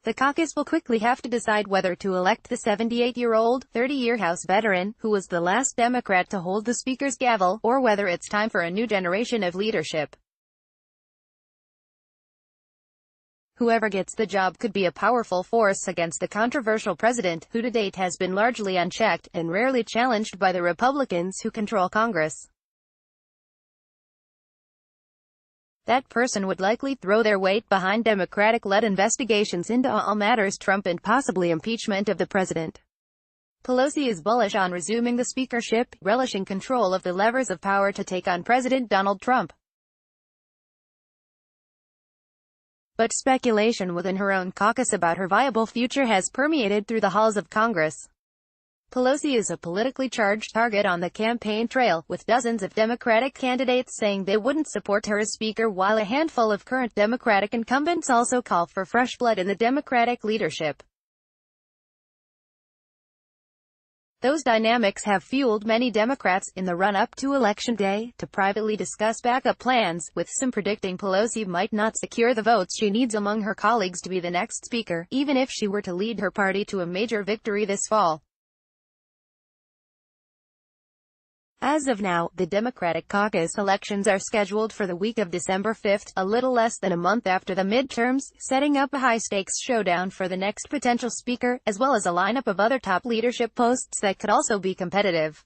The caucus will quickly have to decide whether to elect the 78-year-old, 30-year House veteran, who was the last Democrat to hold the Speaker's gavel, or whether it's time for a new generation of leadership. Whoever gets the job could be a powerful force against the controversial president, who to date has been largely unchecked, and rarely challenged by the Republicans who control Congress. That person would likely throw their weight behind Democratic-led investigations into all matters Trump and possibly impeachment of the president. Pelosi is bullish on resuming the speakership, relishing control of the levers of power to take on President Donald Trump. But speculation within her own caucus about her viable future has permeated through the halls of Congress. Pelosi is a politically charged target on the campaign trail, with dozens of Democratic candidates saying they wouldn't support her as Speaker, while a handful of current Democratic incumbents also call for fresh blood in the Democratic leadership. Those dynamics have fueled many Democrats, in the run-up to Election Day, to privately discuss backup plans, with some predicting Pelosi might not secure the votes she needs among her colleagues to be the next Speaker, even if she were to lead her party to a major victory this fall. As of now, the Democratic caucus elections are scheduled for the week of December 5, a little less than a month after the midterms, setting up a high-stakes showdown for the next potential speaker, as well as a lineup of other top leadership posts that could also be competitive.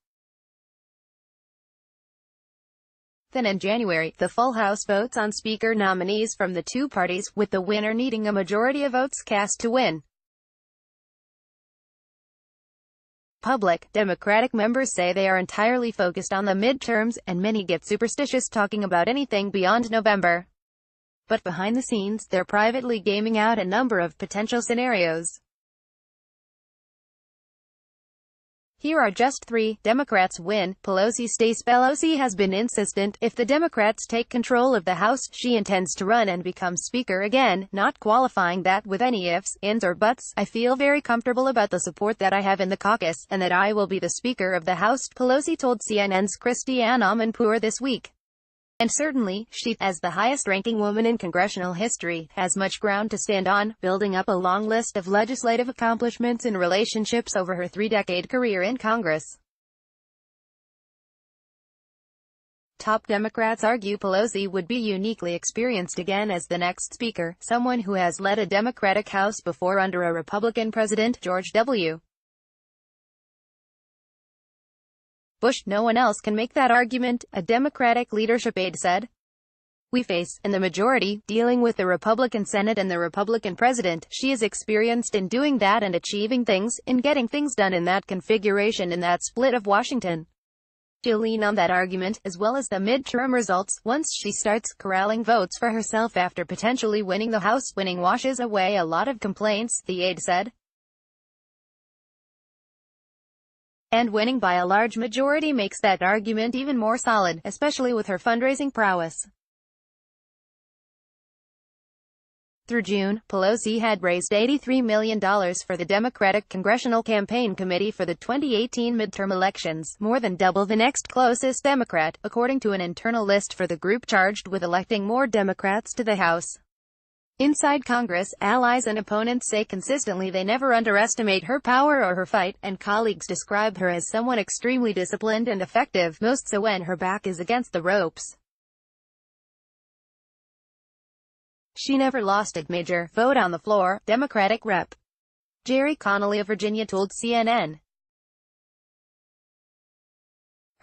Then in January, the full House votes on Speaker nominees from the two parties, with the winner needing a majority of votes cast to win. Public Democratic members say they are entirely focused on the midterms, and many get superstitious talking about anything beyond November. But behind the scenes, they're privately gaming out a number of potential scenarios. Here are just three. Democrats win. Pelosi stays. Pelosi has been insistent, if the Democrats take control of the House, she intends to run and become Speaker again, not qualifying that with any ifs, ands or buts. I feel very comfortable about the support that I have in the caucus, and that I will be the Speaker of the House, Pelosi told CNN's Christiane Amanpour this week. And certainly, she, as the highest-ranking woman in congressional history, has much ground to stand on, building up a long list of legislative accomplishments and relationships over her three-decade career in Congress. Top Democrats argue Pelosi would be uniquely experienced again as the next Speaker, someone who has led a Democratic House before under a Republican President, George W. Bush. No one else can make that argument, a Democratic leadership aide said. We face, in the majority, dealing with the Republican Senate and the Republican President. She is experienced in doing that and achieving things, in getting things done in that configuration, in that split of Washington. She'll lean on that argument, as well as the midterm results, once she starts corralling votes for herself after potentially winning the House. Winning washes away a lot of complaints, the aide said. And winning by a large majority makes that argument even more solid, especially with her fundraising prowess. Through June, Pelosi had raised $83 million for the Democratic Congressional Campaign Committee for the 2018 midterm elections, more than double the next closest Democrat, according to an internal list for the group charged with electing more Democrats to the House. Inside Congress, allies and opponents say consistently they never underestimate her power or her fight, and colleagues describe her as someone extremely disciplined and effective, most so when her back is against the ropes. She never lost a major vote on the floor, Democratic Rep. Jerry Connolly of Virginia told CNN.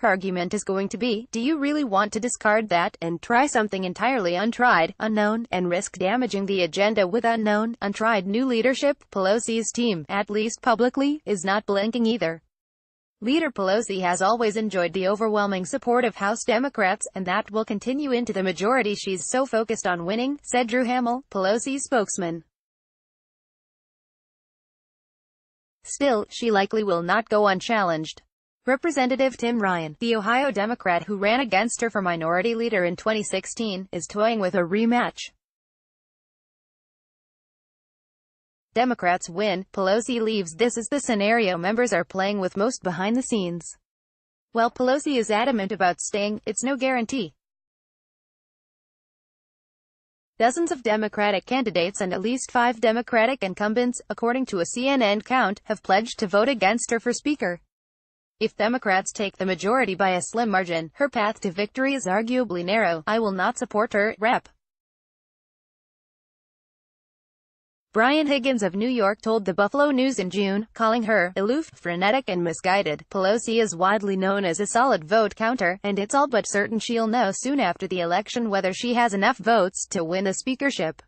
Her argument is going to be, do you really want to discard that, and try something entirely untried, unknown, and risk damaging the agenda with unknown, untried new leadership? Pelosi's team, at least publicly, is not blinking either. Leader Pelosi has always enjoyed the overwhelming support of House Democrats, and that will continue into the majority she's so focused on winning, said Drew Hamill, Pelosi's spokesman. Still, she likely will not go unchallenged. Representative Tim Ryan, the Ohio Democrat who ran against her for minority leader in 2016, is toying with a rematch. Democrats win, Pelosi leaves. This is the scenario members are playing with most behind the scenes. While Pelosi is adamant about staying, it's no guarantee. Dozens of Democratic candidates and at least 5 Democratic incumbents, according to a CNN count, have pledged to vote against her for Speaker. If Democrats take the majority by a slim margin, her path to victory is arguably narrow. I will not support her, Rep. Brian Higgins of New York told the Buffalo News in June, calling her aloof, frenetic and misguided. Pelosi is widely known as a solid vote counter, and it's all but certain she'll know soon after the election whether she has enough votes to win the speakership.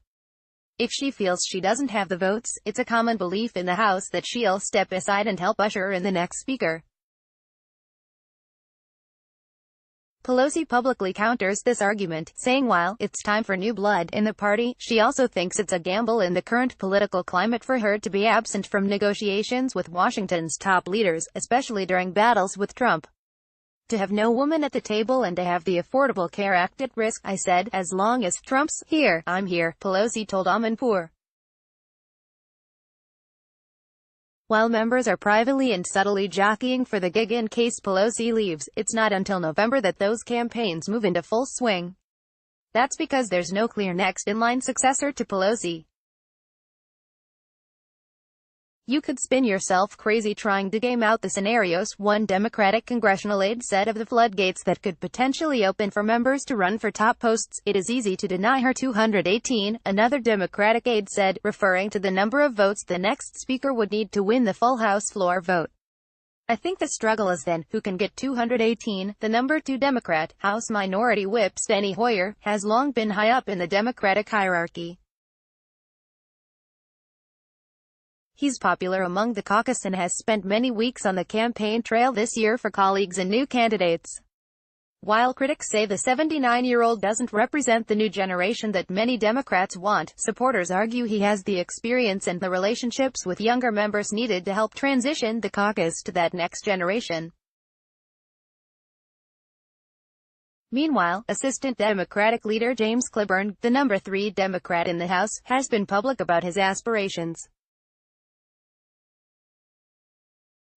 If she feels she doesn't have the votes, it's a common belief in the House that she'll step aside and help usher in the next speaker. Pelosi publicly counters this argument, saying while it's time for new blood in the party, she also thinks it's a gamble in the current political climate for her to be absent from negotiations with Washington's top leaders, especially during battles with Trump. To have no woman at the table and to have the Affordable Care Act at risk, I said, as long as Trump's here, I'm here, Pelosi told Amanpour. While members are privately and subtly jockeying for the gig in case Pelosi leaves, it's not until November that those campaigns move into full swing. That's because there's no clear next-in-line successor to Pelosi. You could spin yourself crazy trying to game out the scenarios, one Democratic congressional aide said of the floodgates that could potentially open for members to run for top posts. It is easy to deny her 218, another Democratic aide said, referring to the number of votes the next speaker would need to win the full House floor vote. I think the struggle is then, who can get 218, the number 2 Democrat, House Minority Whip Steny Hoyer, has long been high up in the Democratic hierarchy. He's popular among the caucus and has spent many weeks on the campaign trail this year for colleagues and new candidates. While critics say the 79-year-old doesn't represent the new generation that many Democrats want, supporters argue he has the experience and the relationships with younger members needed to help transition the caucus to that next generation. Meanwhile, Assistant Democratic Leader James Clyburn, the number 3 Democrat in the House, has been public about his aspirations.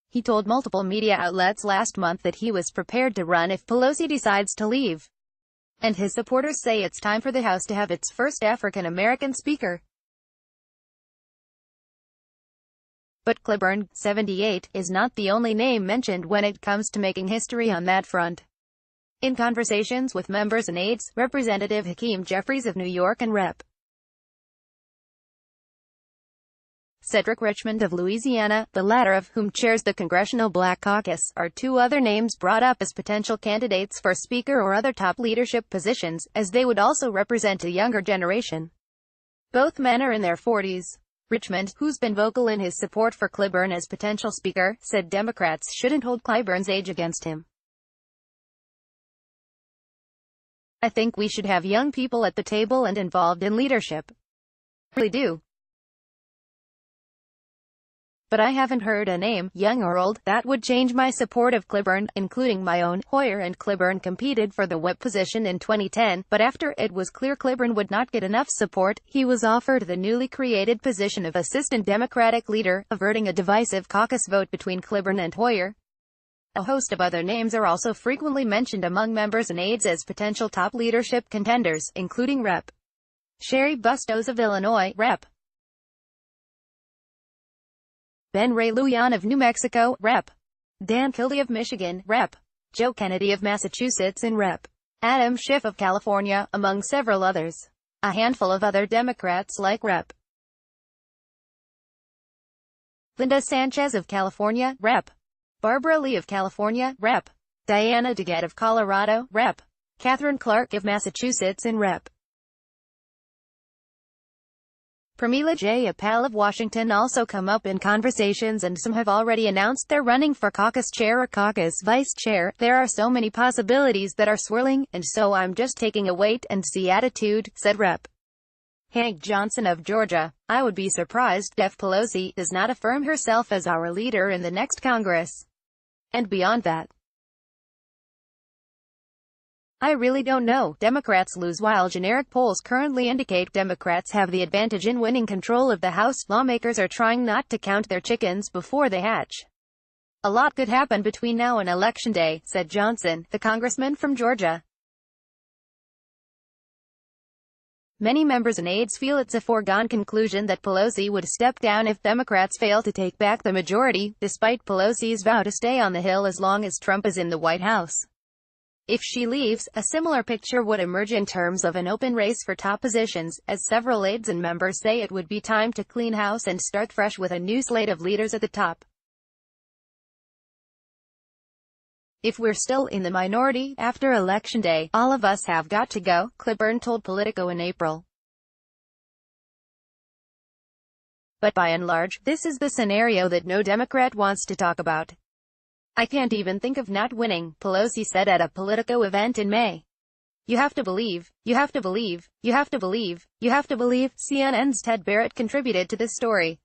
He told multiple media outlets last month that he was prepared to run if Pelosi decides to leave. And his supporters say it's time for the House to have its first African-American speaker. But Clyburn, 78, is not the only name mentioned when it comes to making history on that front. In conversations with members and aides, Representative Hakeem Jeffries of New York and Rep. Cedric Richmond of Louisiana, the latter of whom chairs the Congressional Black Caucus, are 2 other names brought up as potential candidates for Speaker or other top leadership positions, as they would also represent a younger generation. Both men are in their 40s. Richmond, who's been vocal in his support for Clyburn as potential Speaker, said Democrats shouldn't hold Clyburn's age against him. I think we should have young people at the table and involved in leadership. I really do. But I haven't heard a name, young or old, that would change my support of Clyburn, including my own. Hoyer and Clyburn competed for the whip position in 2010, but after it was clear Clyburn would not get enough support, he was offered the newly created position of Assistant Democratic Leader, averting a divisive caucus vote between Clyburn and Hoyer. A host of other names are also frequently mentioned among members and aides as potential top leadership contenders, including Rep. Sherry Bustos of Illinois, Rep. Ben Ray Lujan of New Mexico, Rep. Dan Kildee of Michigan, Rep. Joe Kennedy of Massachusetts and Rep. Adam Schiff of California, among several others. A handful of other Democrats like Rep. Linda Sanchez of California, Rep. Barbara Lee of California, Rep. Diana DeGette of Colorado, Rep. Catherine Clark of Massachusetts and Rep. Pramila Jayapal of Washington also come up in conversations, and some have already announced they're running for caucus chair or caucus vice chair. There are so many possibilities that are swirling, and so I'm just taking a wait-and-see attitude, said Rep. Hank Johnson of Georgia. I would be surprised if Pelosi does not affirm herself as our leader in the next Congress. And beyond that, I really don't know. Democrats lose while generic polls currently indicate Democrats have the advantage in winning control of the House. Lawmakers are trying not to count their chickens before they hatch. A lot could happen between now and Election Day, said Johnson, the congressman from Georgia. Many members and aides feel it's a foregone conclusion that Pelosi would step down if Democrats fail to take back the majority, despite Pelosi's vow to stay on the Hill as long as Trump is in the White House. If she leaves, a similar picture would emerge in terms of an open race for top positions, as several aides and members say it would be time to clean house and start fresh with a new slate of leaders at the top. If we're still in the minority after Election Day, all of us have got to go, Clyburn told Politico in April. But by and large, this is the scenario that no Democrat wants to talk about. I can't even think of not winning, Pelosi said at a Politico event in May. You have to believe, you have to believe, you have to believe, you have to believe. CNN's Ted Barrett contributed to this story.